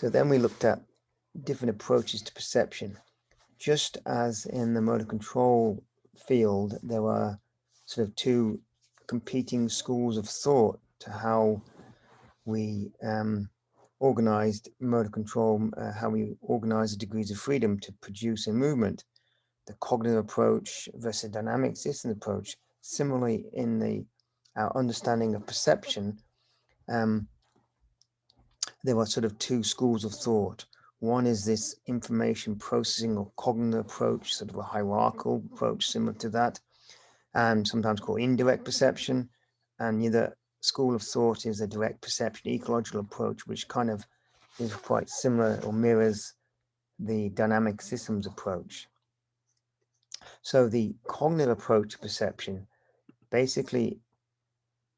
So then we looked at different approaches to perception. Just as in the motor control field, there were sort of two competing schools of thought to how we organized motor control, how we organize the degrees of freedom to produce a movement, the cognitive approach versus dynamic systems approach. Similarly, in our understanding of perception, there were sort of two schools of thought. One is this information processing or cognitive approach, sort of a hierarchical approach similar to that, and sometimes called indirect perception. And the other school of thought is a direct perception ecological approach, which kind of is quite similar or mirrors the dynamic systems approach. So the cognitive approach to perception basically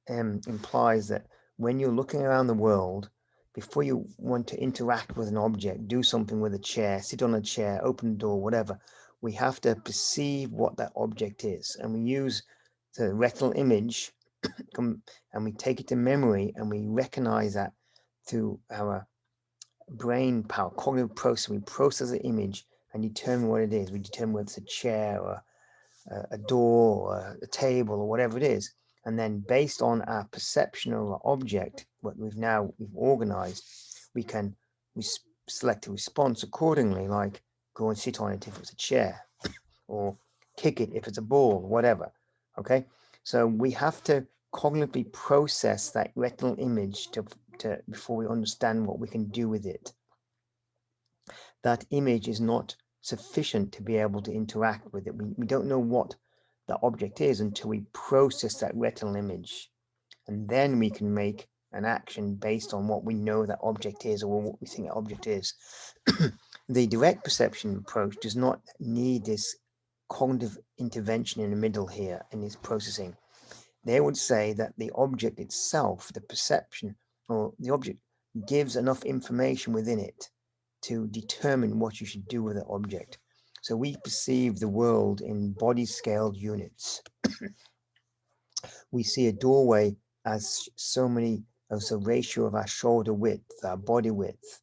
implies that when you're looking around the world, before you want to interact with an object, do something with a chair, sit on a chair, open the door, whatever, we have to perceive what that object is. And we use the retinal image and we take it to memory and we recognize that through our brain power, cognitive processing. We process the image and determine what it is. We determine whether it's a chair or a door or a table or whatever it is. And then based on our perception of our object, what we've organized, we select a response accordingly, like go and sit on it if it's a chair, or kick it if it's a ball, whatever. Okay, so we have to cognitively process that retinal image to before we understand what we can do with it. That image is not sufficient to be able to interact with it. We don't know what the object is until we process that retinal image, and then we can make an action based on what we know that object is or what we think that object is. The direct perception approach does not need this cognitive intervention in the middle here in this processing. They would say that the object itself, the perception or the object, gives enough information within it to determine what you should do with the object. So we perceive the world in body scaled units. We see a doorway as as a ratio of our shoulder width, our body width.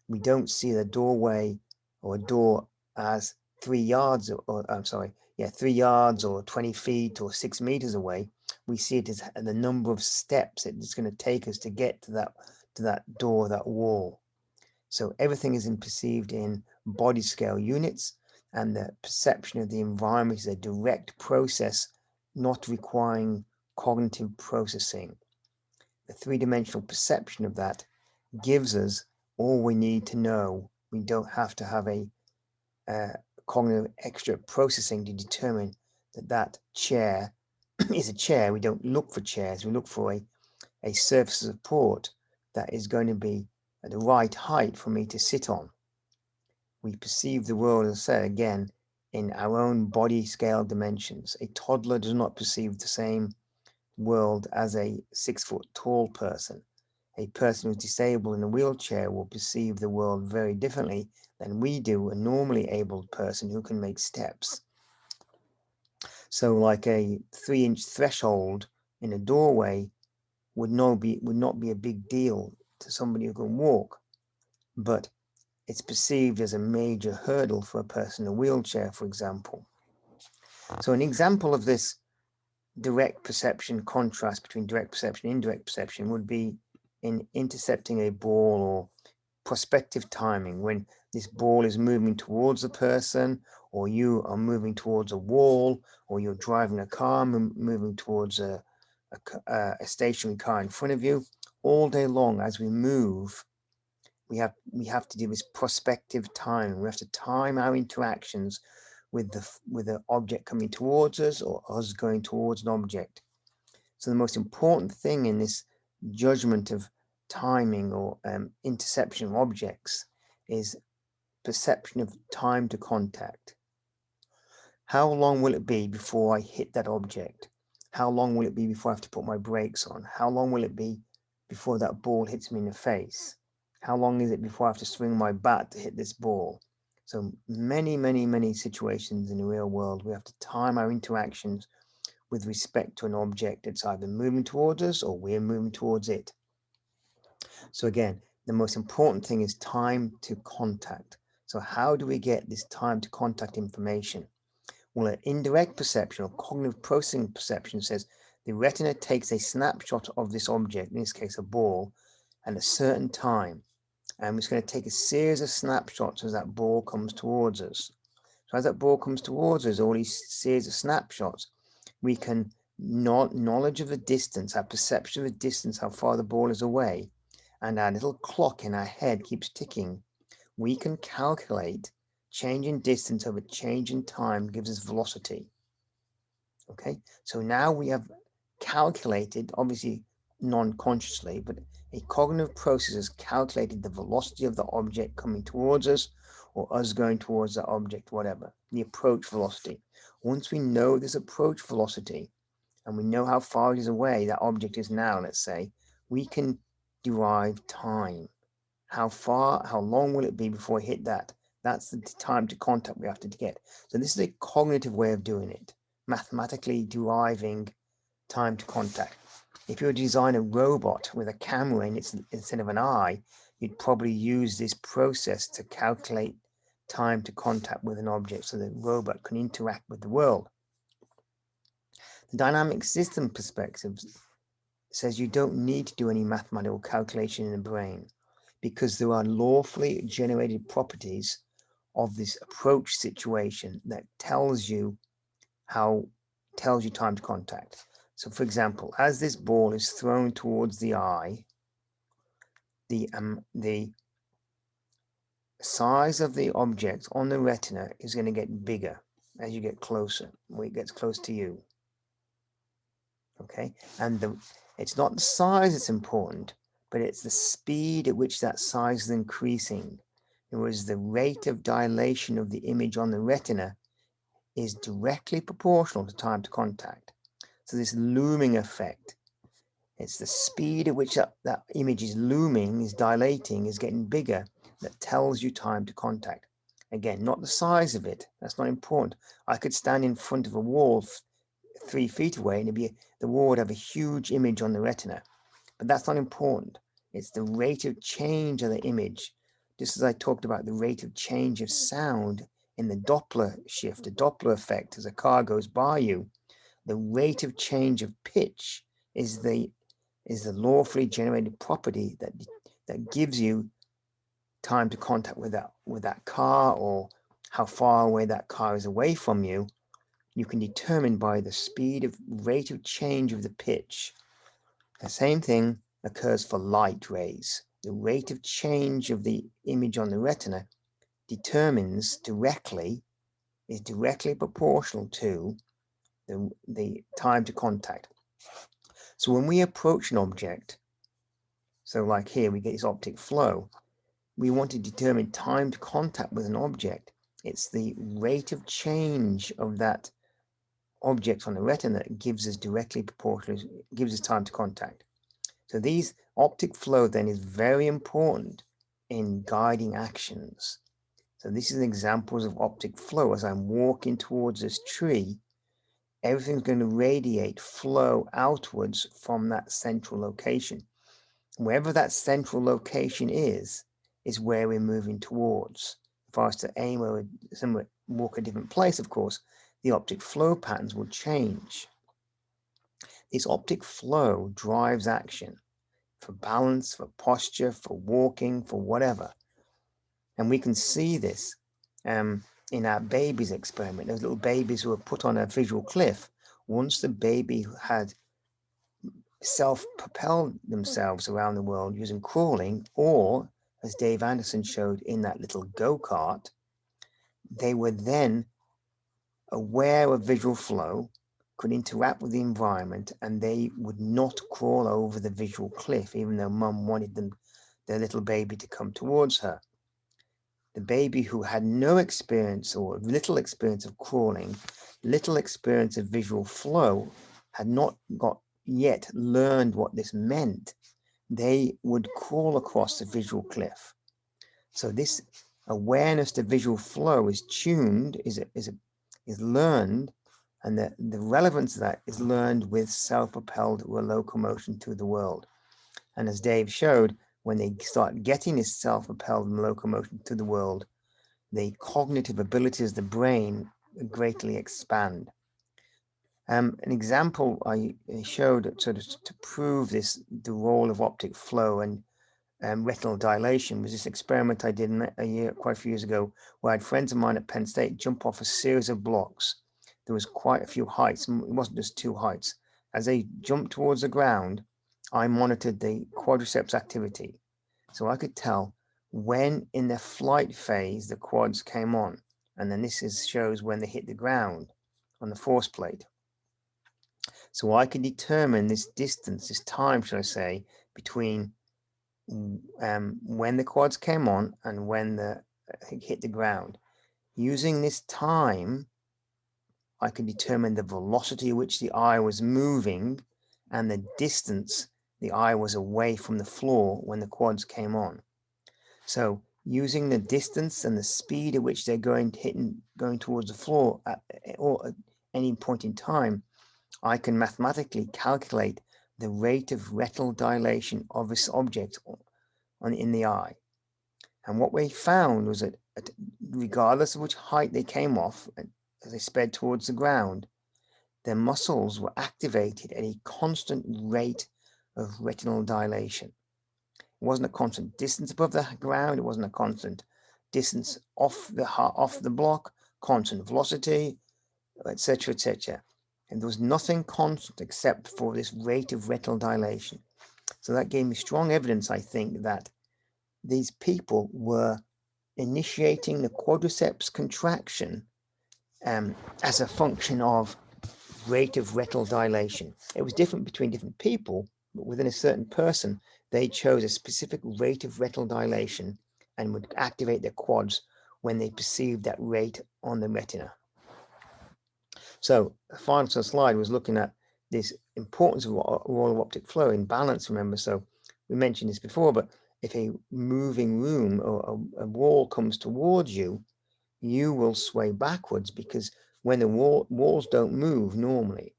We don't see the doorway or a door as 3 yards, or I'm sorry, 3 yards or 20 feet or 6 meters away. We see it as the number of steps it's going to take us to get to that door, that wall. So everything is perceived in body scale units, and the perception of the environment is a direct process, not requiring cognitive processing. The three-dimensional perception of that gives us all we need to know. We don't have to have a cognitive extra processing to determine that chair is a chair. We don't look for chairs. We look for a surface of support that is going to be at the right height for me to sit on. We perceive the world, as I say again, in our own body scale dimensions. A toddler does not perceive the same world as a 6 foot tall person. A person who's disabled in a wheelchair will perceive the world very differently than we do, a normally abled person who can make steps. So like a 3-inch threshold in a doorway would not be a big deal to somebody who can walk, but it's perceived as a major hurdle for a person in a wheelchair, for example. So an example of this direct perception contrast between direct perception and indirect perception would be in intercepting a ball or prospective timing, when this ball is moving towards a person, or you are moving towards a wall, or you're driving a car moving towards a stationary car in front of you. All day long as we move, we have to do this prospective timing. We have to time our interactions with the object coming towards us or us going towards an object. So the most important thing in this judgment of timing or interception of objects is perception of time to contact. How long will it be before I hit that object? How long will it be before I have to put my brakes on? How long will it be before that ball hits me in the face? How long is it before I have to swing my bat to hit this ball? So many situations in the real world, we have to time our interactions with respect to an object that's either moving towards us or we're moving towards it. So again, the most important thing is time to contact. So how do we get this time to contact information? Well, an indirect perception or cognitive processing perception says the retina takes a snapshot of this object, in this case a ball, at a certain time. And it's going to take a series of snapshots as that ball comes towards us. So as that ball comes towards us, all these series of snapshots, we can knowledge of the distance, our perception of the distance, how far the ball is away, and our little clock in our head keeps ticking. We can calculate change in distance over change in time gives us velocity. Okay, so now we have calculated, obviously non-consciously, but a cognitive process has calculated the velocity of the object coming towards us or us going towards that object, whatever, the approach velocity. Once we know this approach velocity and we know how far it is away that object is now, let's say, we can derive time. How long will it be before we hit that? That's the time to contact we have to get. So this is a cognitive way of doing it, mathematically deriving time to contact. If you were to design a robot with a camera in its instead of an eye, you'd probably use this process to calculate time to contact with an object so the robot can interact with the world. The dynamic system perspective says you don't need to do any mathematical calculation in the brain because there are lawfully generated properties of this approach situation that tells you time to contact. So for example, as this ball is thrown towards the eye, the size of the object on the retina is going to get bigger as you get closer, when it gets close to you. Okay, and it's not the size that's important, but it's the speed at which that size is increasing. It was the rate of dilation of the image on the retina is directly proportional to time to contact. So this looming effect, it's the speed at which that image is looming, is dilating, is getting bigger, that tells you time to contact. Again, not the size of it, that's not important. I could stand in front of a wall 3 feet away and the wall would have a huge image on the retina, but that's not important. It's the rate of change of the image. Just as I talked about the rate of change of sound in the Doppler shift, the Doppler effect as a car goes by you, the rate of change of pitch is the lawfully generated property that gives you time to contact with that car, or how far away that car is away from you. You can determine by the rate of change of the pitch. The same thing occurs for light rays. The rate of change of the image on the retina is directly proportional to the time to contact. So when we approach an object, so like here we get this optic flow, we want to determine time to contact with an object. It's the rate of change of that object on the retina that gives us directly proportional, gives us time to contact. So these optic flow then is very important in guiding actions. So this is examples of optic flow. As I'm walking towards this tree, everything's going to radiate, flow outwards from that central location. Wherever that central location is where we're moving towards. If I was to aim or walk a different place, of course, the optic flow patterns will change. This optic flow drives action for balance, for posture, for walking, for whatever. And we can see this in our babies experiment. Those little babies who were put on a visual cliff, once the baby had self-propelled themselves around the world using crawling, or as Dave Anderson showed in that little go-kart, they were then aware of visual flow, could interact with the environment, and they would not crawl over the visual cliff, even though mum wanted their little baby to come towards her. The baby who had no experience or little experience of crawling, little experience of visual flow, had not yet learned what this meant. They would crawl across the visual cliff. So this awareness to visual flow is tuned, is learned, and the relevance of that is learned with self-propelled locomotion through the world. And as Dave showed, when they start getting this self-propelled locomotion through the world, the cognitive abilities of the brain greatly expand. An example I showed sort of to prove this, the role of optic flow and retinal dilation, was this experiment I did quite a few years ago, where I had friends of mine at Penn State jump off a series of blocks. There was quite a few heights, and it wasn't just 2 heights. As they jumped towards the ground, I monitored the quadriceps activity. So I could tell when in the flight phase the quads came on. And then this shows when they hit the ground on the force plate. So I could determine this distance, this time, should I say, between when the quads came on and when the hit the ground. Using this time, I could determine the velocity at which the eye was moving and the distance the eye was away from the floor when the quads came on. So using the distance and the speed at which they're going towards the floor at any point in time, I can mathematically calculate the rate of retinal dilation of this object in the eye. And what we found was that regardless of which height they came off, as they sped towards the ground, their muscles were activated at a constant rate of retinal dilation. It wasn't a constant distance above the ground. It wasn't a constant distance off the block, constant velocity, etc., etc. And there was nothing constant except for this rate of retinal dilation. So that gave me strong evidence, I think, that these people were initiating the quadriceps contraction as a function of rate of retinal dilation. It was different between different people, but within a certain person, they chose a specific rate of retinal dilation and would activate their quads when they perceived that rate on the retina. So the final slide was looking at this importance of role of optic flow in balance, remember. So we mentioned this before, but if a moving room or a wall comes towards you, you will sway backwards, because when the walls don't move normally.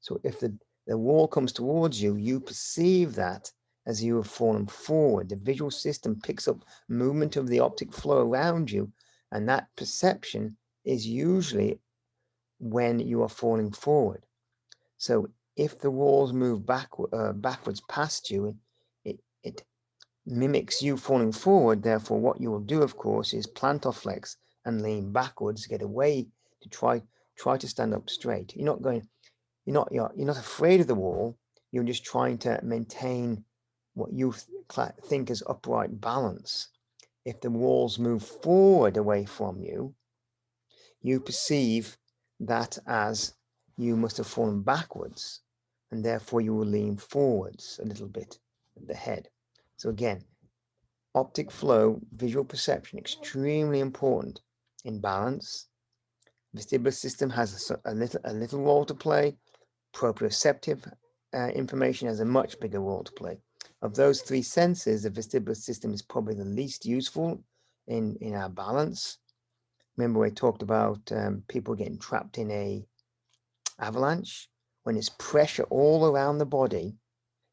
So if the wall comes towards you, you perceive that as you have fallen forward. The visual system picks up movement of the optic flow around you, and that perception is usually when you are falling forward. So if the walls move backwards past you, it mimics you falling forward. Therefore, what you will do, of course, is plantar flex and lean backwards, get away to try to stand up straight. You're not afraid of the wall. You're just trying to maintain what you think is upright balance. If the walls move forward away from you, you perceive that as you must have fallen backwards, and therefore you will lean forwards a little bit at the head. So again, optic flow, visual perception, extremely important in balance. Vestibular system has a little role to play. Proprioceptive information has a much bigger role to play. Of those 3 senses, the vestibular system is probably the least useful in our balance. Remember, I talked about people getting trapped in a avalanche. When there's pressure all around the body,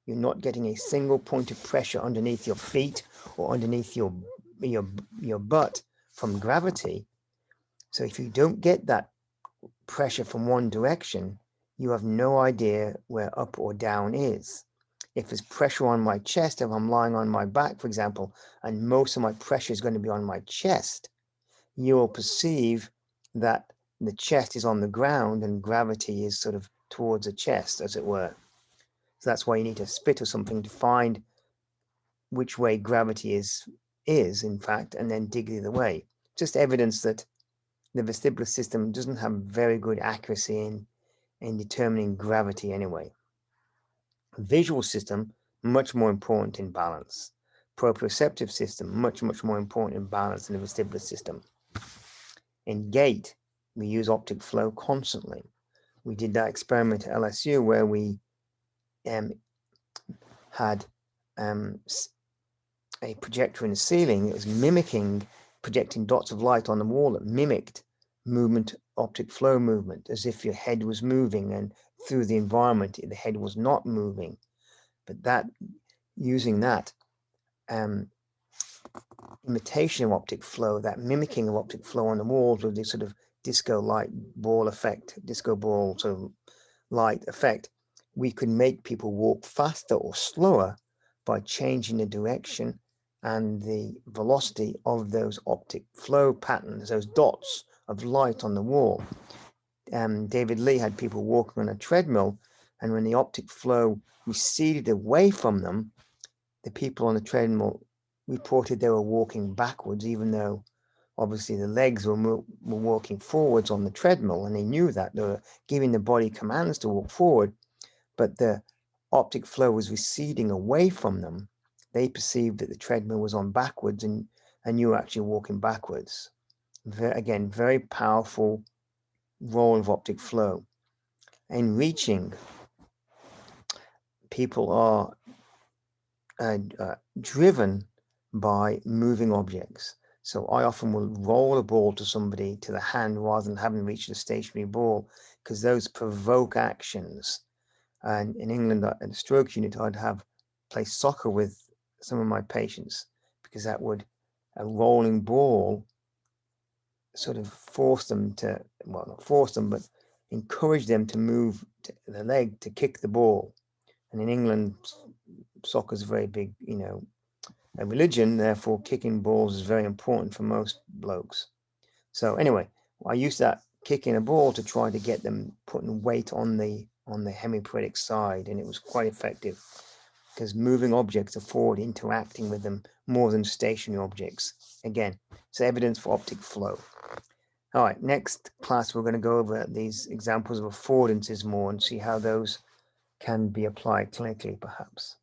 you're not getting a single point of pressure underneath your feet or underneath your butt from gravity. So if you don't get that pressure from one direction, you have no idea where up or down is. If there's pressure on my chest, if I'm lying on my back, for example, and most of my pressure is going to be on my chest, you will perceive that the chest is on the ground and gravity is sort of towards the chest, as it were. So that's why you need to spit or something to find which way gravity is in fact, and then dig the other way. Just evidence that the vestibular system doesn't have very good accuracy in determining gravity anyway. Visual system, much more important in balance. Proprioceptive system, much more important in balance than the vestibular system. In gait, we use optic flow constantly. We did that experiment at LSU where we had a projector in the ceiling that was projecting dots of light on the wall that mimicked optic flow movement, as if your head was moving, and through the environment the head was not moving. But using that imitation of optic flow, that mimicking of optic flow on the walls with this sort of disco light ball effect, disco ball sort of light effect, we could make people walk faster or slower by changing the direction and the velocity of those optic flow patterns, those dots of light on the wall. David Lee had people walking on a treadmill, and when the optic flow receded away from them, the people on the treadmill reported they were walking backwards, even though obviously the legs were walking forwards on the treadmill, and they knew that they were giving the body commands to walk forward, but the optic flow was receding away from them. They perceived that the treadmill was on backwards, and you were actually walking backwards. Again, very powerful role of optic flow. In reaching, people are driven by moving objects. So I often will roll a ball to somebody, to the hand, rather than having reached a stationary ball, because those provoke actions. And in England, at the stroke unit, I'd have play soccer with some of my patients, because that would, a rolling ball sort of force them to, well, not force them, but encourage them to move the leg to kick the ball. And in England, soccer is a very big, a religion, therefore kicking balls is very important for most blokes. So anyway, I used that kicking a ball to try to get them putting weight on the hemiparetic side, and it was quite effective, because moving objects are forward, interacting with them more than stationary objects. Again, it's evidence for optic flow. All right, next class we're going to go over these examples of affordances more and see how those can be applied clinically, perhaps.